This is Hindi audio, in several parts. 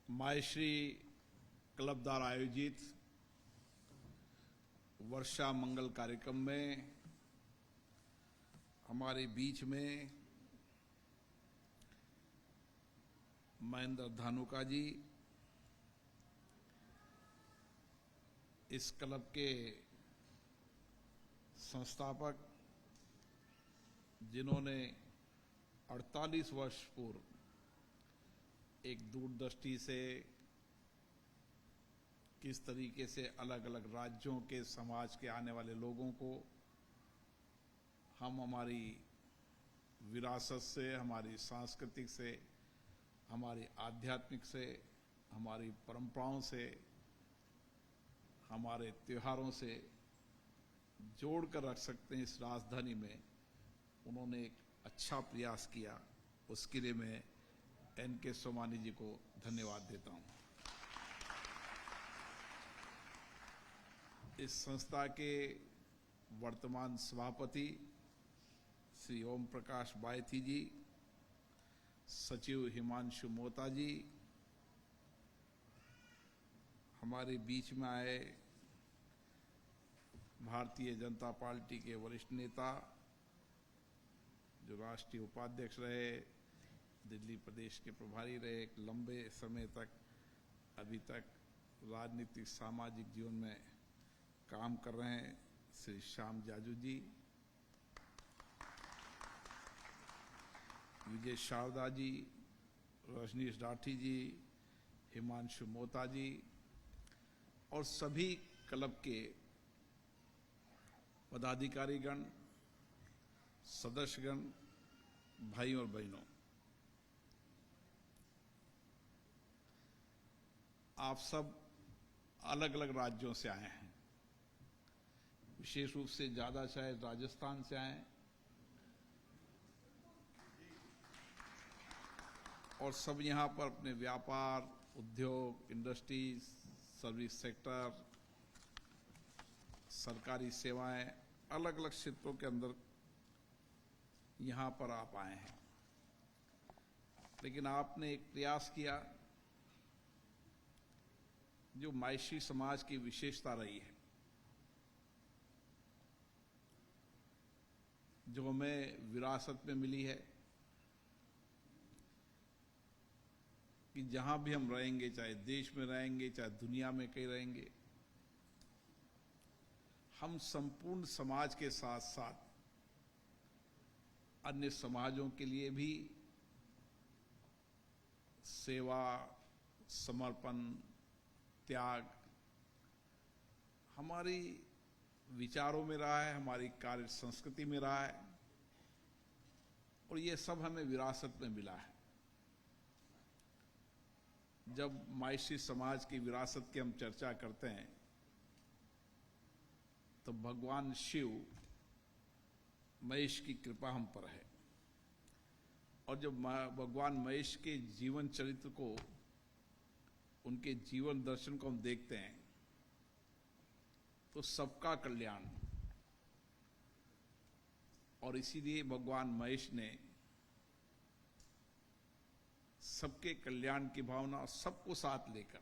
मायश्री क्लब द्वारा आयोजित वर्षा मंगल कार्यक्रम में हमारे बीच में महेंद्र धानुका जी, इस क्लब के संस्थापक, जिन्होंने 48 वर्ष पूर्व एक दूरदृष्टि से किस तरीके से अलग अलग राज्यों के समाज के आने वाले लोगों को हम हमारी विरासत से, हमारी सांस्कृतिक से, हमारी आध्यात्मिक से, हमारी परंपराओं से, हमारे त्योहारों से जोड़कर रख सकते हैं इस राजधानी में, उन्होंने एक अच्छा प्रयास किया। उसके लिए मैं एन.के. सोमानी जी को धन्यवाद देता हूं। इस संस्था के वर्तमान सभापति श्री ओम प्रकाश बायथी जी, सचिव हिमांशु मोता जी, हमारे बीच में आए भारतीय जनता पार्टी के वरिष्ठ नेता, जो राष्ट्रीय उपाध्यक्ष रहे, दिल्ली प्रदेश के प्रभारी रहे, एक लंबे समय तक अभी तक राजनीतिक सामाजिक जीवन में काम कर रहे हैं, श्री श्याम जाजू जी, विजय शारदा जी, रजनीश राठी जी, हिमांशु मोता जी और सभी क्लब के पदाधिकारीगण, सदस्यगण, भाई और बहनों, आप सब अलग अलग राज्यों से आए हैं। विशेष रूप से ज्यादा शायद राजस्थान से आए और सब यहां पर अपने व्यापार, उद्योग, इंडस्ट्रीज, सर्विस सेक्टर, सरकारी सेवाएं, अलग अलग क्षेत्रों के अंदर यहां पर आप आए हैं। लेकिन आपने एक प्रयास किया जो मायश्री समाज की विशेषता रही है, जो हमें विरासत में मिली है, कि जहां भी हम रहेंगे, चाहे देश में रहेंगे, चाहे दुनिया में कहीं रहेंगे, हम संपूर्ण समाज के साथ साथ अन्य समाजों के लिए भी सेवा, समर्पण, त्याग हमारी विचारों में रहा है, हमारी कार्य संस्कृति में रहा है और ये सब हमें विरासत में मिला है। जब मायश्री समाज की विरासत की हम चर्चा करते हैं तो भगवान शिव, महेश की कृपा हम पर है और जब भगवान महेश के जीवन चरित्र को, उनके जीवन दर्शन को हम देखते हैं तो सबका कल्याण, और इसीलिए भगवान महेश ने सबके कल्याण की भावना और सबको साथ लेकर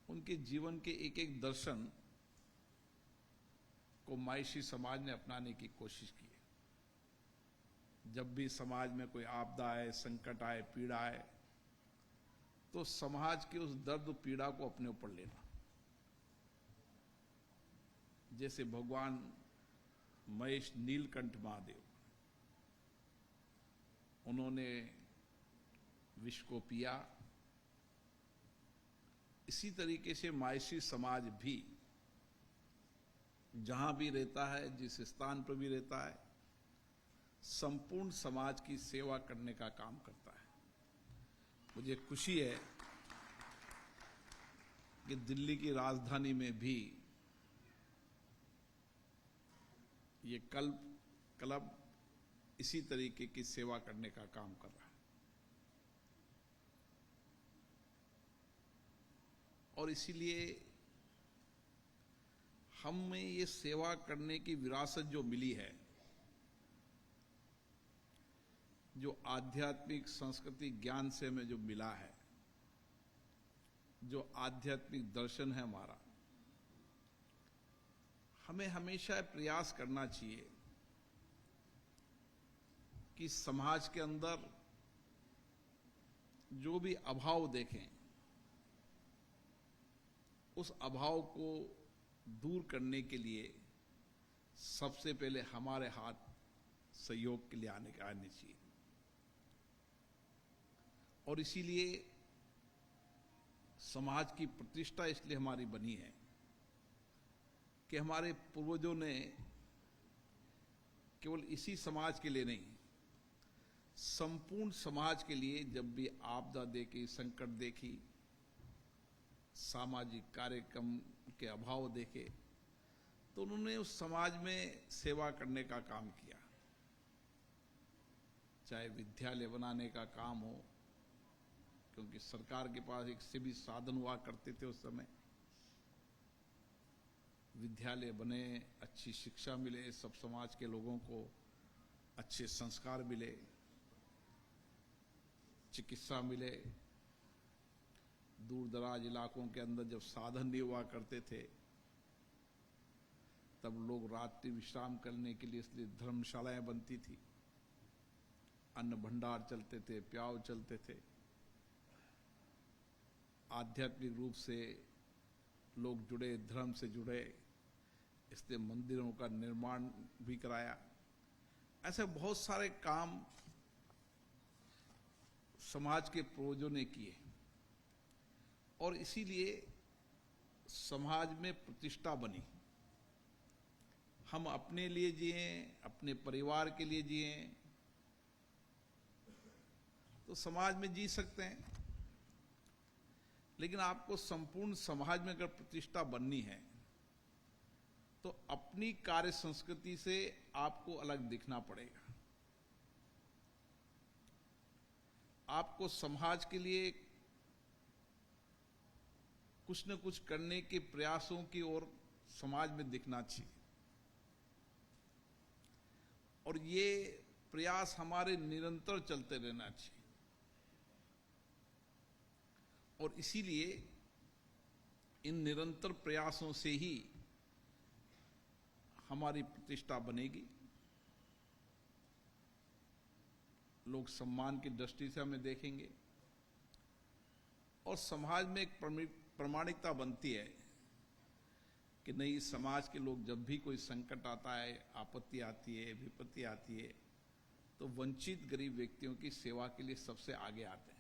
उनके जीवन के एक एक दर्शन को मायश्री समाज ने अपनाने की कोशिश की है। जब भी समाज में कोई आपदा आए, संकट आए, पीड़ा आए, तो समाज के उस दर्द पीड़ा को अपने ऊपर लेना। जैसे भगवान महेश नीलकंठ महादेव, उन्होंने विष को पिया, इसी तरीके से मायश्री समाज भी जहां भी रहता है, जिस स्थान पर भी रहता है, संपूर्ण समाज की सेवा करने का काम करता है। मुझे खुशी है कि दिल्ली की राजधानी में भी ये क्लब इसी तरीके की सेवा करने का काम कर रहा है और इसीलिए हमें ये सेवा करने की विरासत जो मिली है, जो आध्यात्मिक संस्कृति ज्ञान से हमें जो मिला है, जो आध्यात्मिक दर्शन है हमारा, हमें हमेशा प्रयास करना चाहिए कि समाज के अंदर जो भी अभाव देखें, उस अभाव को दूर करने के लिए सबसे पहले हमारे हाथ सहयोग के लिए आने चाहिए। और इसीलिए समाज की प्रतिष्ठा इसलिए हमारी बनी है कि हमारे पूर्वजों ने केवल इसी समाज के लिए नहीं, संपूर्ण समाज के लिए जब भी आपदा देखी, संकट देखी, सामाजिक कार्यक्रम के अभाव देखे, तो उन्होंने उस समाज में सेवा करने का काम किया। चाहे विद्यालय बनाने का काम हो, क्योंकि सरकार के पास एक से भी साधन हुआ करते थे उस समय, विद्यालय बने, अच्छी शिक्षा मिले, सब समाज के लोगों को अच्छे संस्कार मिले, चिकित्सा मिले। दूर दराज इलाकों के अंदर जब साधन नहीं हुआ करते थे, तब लोग रात्रि विश्राम करने के लिए इसलिए धर्मशालाएं बनती थी, अन्न भंडार चलते थे, प्याव चलते थे। आध्यात्मिक रूप से लोग जुड़े, धर्म से जुड़े, इसलिए मंदिरों का निर्माण भी कराया। ऐसे बहुत सारे काम समाज के पूर्वजों ने किए और इसीलिए समाज में प्रतिष्ठा बनी। हम अपने लिए जिए, अपने परिवार के लिए जिए तो समाज में जी सकते हैं, लेकिन आपको संपूर्ण समाज में अगर प्रतिष्ठा बननी है तो अपनी कार्य संस्कृति से आपको अलग दिखना पड़ेगा। आपको समाज के लिए कुछ न कुछ करने के प्रयासों की ओर समाज में दिखना चाहिए, और ये प्रयास हमारे निरंतर चलते रहना चाहिए। और इसीलिए इन निरंतर प्रयासों से ही हमारी प्रतिष्ठा बनेगी। लोग सम्मान की दृष्टि से हमें देखेंगे और समाज में एक प्रामाणिकता बनती है कि नहीं, समाज के लोग जब भी कोई संकट आता है, आपत्ति आती है, विपत्ति आती है, तो वंचित गरीब व्यक्तियों की सेवा के लिए सबसे आगे आते हैं।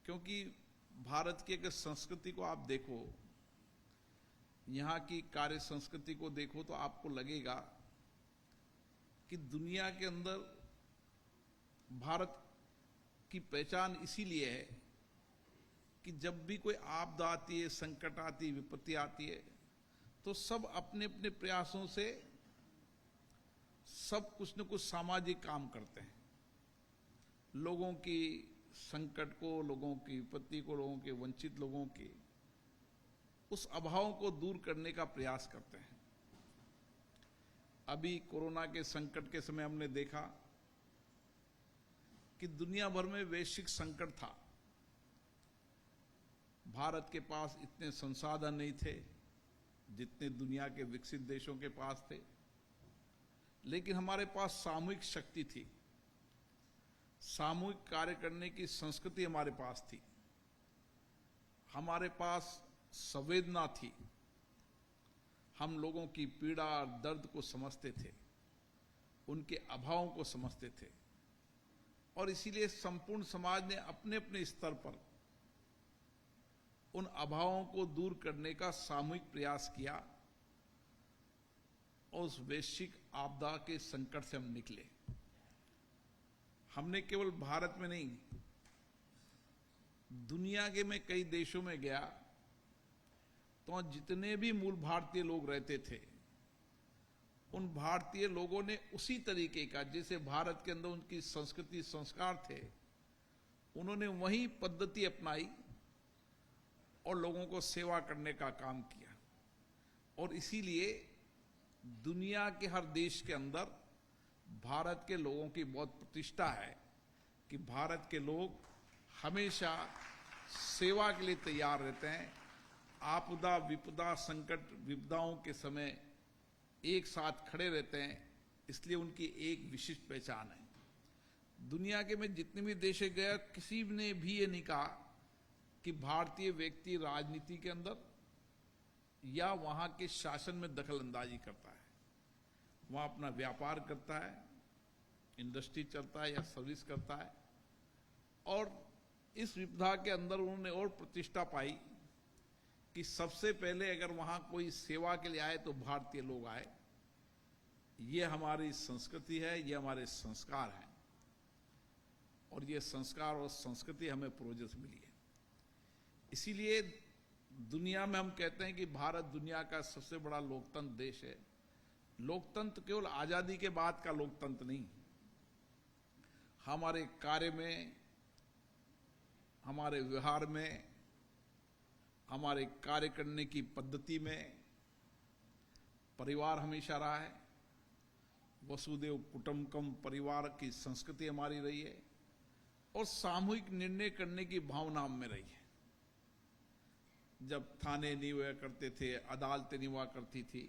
क्योंकि भारत की अगर संस्कृति को आप देखो, यहाँ की कार्य संस्कृति को देखो, तो आपको लगेगा कि दुनिया के अंदर भारत की पहचान इसीलिए है कि जब भी कोई आपदा आती है, संकट आती है, विपत्ति आती है, तो सब अपने अपने प्रयासों से सब कुछ न कुछ सामाजिक काम करते हैं। लोगों की संकट को, लोगों की विपत्ति को, लोगों के वंचित लोगों के उस अभाव को दूर करने का प्रयास करते हैं। अभी कोरोना के संकट के समय हमने देखा कि दुनिया भर में वैश्विक संकट था। भारत के पास इतने संसाधन नहीं थे जितने दुनिया के विकसित देशों के पास थे, लेकिन हमारे पास सामूहिक शक्ति थी, सामूहिक कार्य करने की संस्कृति हमारे पास थी, हमारे पास संवेदना थी, हम लोगों की पीड़ा और दर्द को समझते थे, उनके अभावों को समझते थे, और इसीलिए संपूर्ण समाज ने अपने अपने स्तर पर उन अभावों को दूर करने का सामूहिक प्रयास किया और उस वैश्विक आपदा के संकट से हम निकले। हमने केवल भारत में नहीं, दुनिया के मैं कई देशों में गया तो जितने भी मूल भारतीय लोग रहते थे, उन भारतीय लोगों ने उसी तरीके का, जैसे भारत के अंदर उनकी संस्कृति संस्कार थे, उन्होंने वही पद्धति अपनाई और लोगों को सेवा करने का काम किया। और इसीलिए दुनिया के हर देश के अंदर भारत के लोगों की बहुत प्रतिष्ठा है कि भारत के लोग हमेशा सेवा के लिए तैयार रहते हैं। आपदा विपदा संकट विपदाओं के समय एक साथ खड़े रहते हैं, इसलिए उनकी एक विशिष्ट पहचान है। दुनिया के मैं जितने भी देश गया, किसी ने भी ये नहीं कहा कि भारतीय व्यक्ति राजनीति के अंदर या वहां के शासन में दखल अंदाजी करता है। वहां अपना व्यापार करता है, इंडस्ट्री चलता है या सर्विस करता है, और इस विपदा के अंदर उन्होंने और प्रतिष्ठा पाई कि सबसे पहले अगर वहां कोई सेवा के लिए आए तो भारतीय लोग आए। ये हमारी संस्कृति है, ये हमारे संस्कार हैं, और ये संस्कार और संस्कृति हमें पूर्वजों से मिली है। इसीलिए दुनिया में हम कहते हैं कि भारत दुनिया का सबसे बड़ा लोकतंत्र देश है। लोकतंत्र केवल आजादी के बाद का लोकतंत्र नहीं, हमारे कार्य में, हमारे व्यवहार में, हमारे कार्य करने की पद्धति में परिवार हमेशा रहा है। वसुदेव कुटुंबकम परिवार की संस्कृति हमारी रही है, और सामूहिक निर्णय करने की भावना हम में रही है। जब थाने नहीं हुआ करते थे, अदालतें नहीं हुआ करती थी,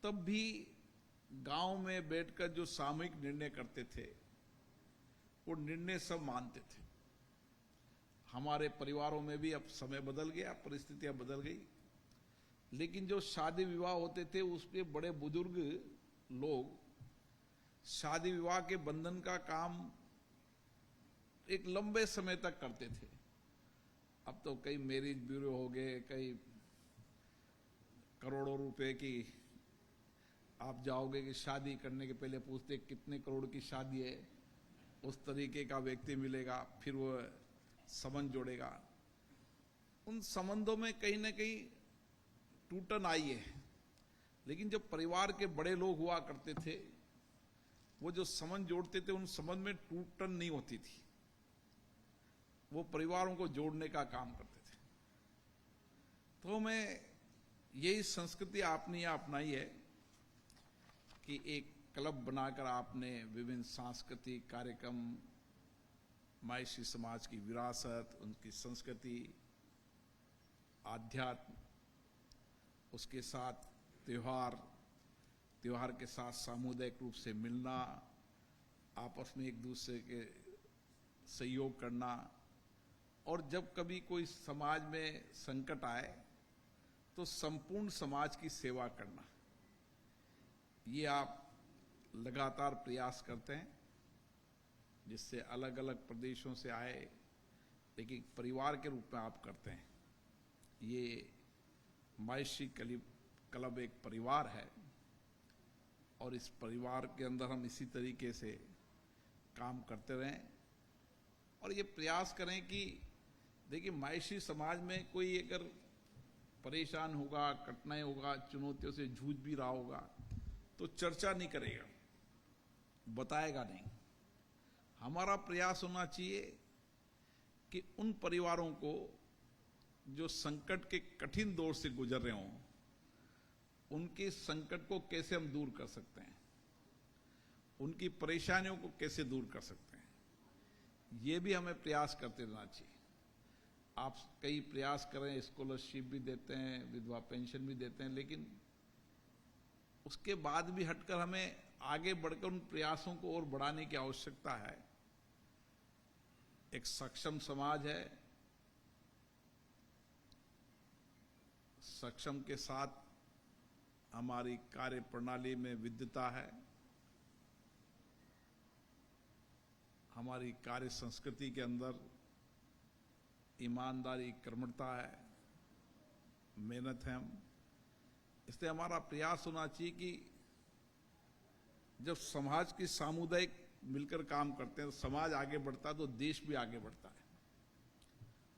तब भी गांव में बैठकर जो सामूहिक निर्णय करते थे, वो निर्णय सब मानते थे। हमारे परिवारों में भी अब समय बदल गया, परिस्थितियां बदल गई, लेकिन जो शादी विवाह होते थे उसके बड़े बुजुर्ग लोग शादी विवाह के बंधन का काम एक लंबे समय तक करते थे। अब तो कई मैरिज ब्यूरो हो गए, कई करोड़ों रुपए की, आप जाओगे कि शादी करने के पहले पूछते कितने करोड़ की शादी है, उस तरीके का व्यक्ति मिलेगा, फिर वो संबंध जोड़ेगा। उन संबंधों में कहीं ना कहीं टूटन आई है, लेकिन जब परिवार के बड़े लोग हुआ करते थे, वो जो संबंध जोड़ते थे, उन संबंध में टूटन नहीं होती थी, वो परिवारों को जोड़ने का काम करते थे। तो मैं यही संस्कृति आपने यहाँ अपनाई है कि एक क्लब बनाकर आपने विभिन्न सांस्कृतिक कार्यक्रम, महर्षि समाज की विरासत, उनकी संस्कृति, आध्यात्म, उसके साथ त्योहार, त्योहार के साथ सामुदायिक रूप से मिलना, आपस में एक दूसरे के सहयोग करना, और जब कभी कोई समाज में संकट आए तो संपूर्ण समाज की सेवा करना, ये आप लगातार प्रयास करते हैं, जिससे अलग अलग प्रदेशों से आए, लेकिन परिवार के रूप में आप करते हैं। ये महर्षि क्लब एक परिवार है, और इस परिवार के अंदर हम इसी तरीके से काम करते रहें, और ये प्रयास करें कि देखिए, महर्षि समाज में कोई अगर परेशान होगा, कठिनाई होगा, चुनौतियों से जूझ भी रहा होगा, तो चर्चा नहीं करेगा, बताएगा नहीं। हमारा प्रयास होना चाहिए कि उन परिवारों को जो संकट के कठिन दौर से गुजर रहे हों, उनके संकट को कैसे हम दूर कर सकते हैं, उनकी परेशानियों को कैसे दूर कर सकते हैं, ये भी हमें प्रयास करते रहना चाहिए। आप कई प्रयास करें, स्कॉलरशिप भी देते हैं, विधवा पेंशन भी देते हैं, लेकिन उसके बाद भी हटकर हमें आगे बढ़कर उन प्रयासों को और बढ़ाने की आवश्यकता है। एक सक्षम समाज है, सक्षम के साथ हमारी कार्य प्रणाली में विविधता है, हमारी कार्य संस्कृति के अंदर ईमानदारी, कर्मठता है, मेहनत है। हम इसलिए हमारा प्रयास होना चाहिए कि जब समाज की सामुदायिक मिलकर काम करते हैं, तो समाज आगे बढ़ता है, तो देश भी आगे बढ़ता है।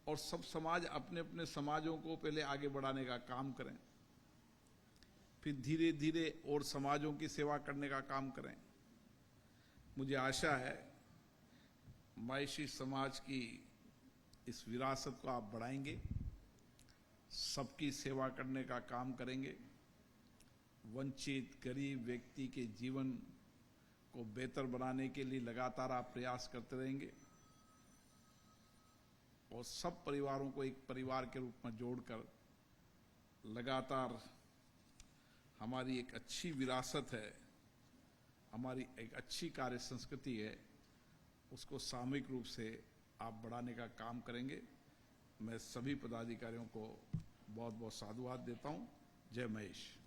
और सब समाज अपने अपने समाजों को पहले आगे बढ़ाने का काम करें, फिर धीरे धीरे और समाजों की सेवा करने का काम करें। मुझे आशा है महर्षि समाज की इस विरासत को आप बढ़ाएंगे, सबकी सेवा करने का काम करेंगे, वंचित गरीब व्यक्ति के जीवन को बेहतर बनाने के लिए लगातार आप प्रयास करते रहेंगे। और सब परिवारों को एक परिवार के रूप में जोड़कर लगातार हमारी एक अच्छी विरासत है, हमारी एक अच्छी कार्य संस्कृति है, उसको सामूहिक रूप से आप बढ़ाने का काम करेंगे। मैं सभी पदाधिकारियों को बहुत बहुत साधुवाद देता हूं। जय महेश।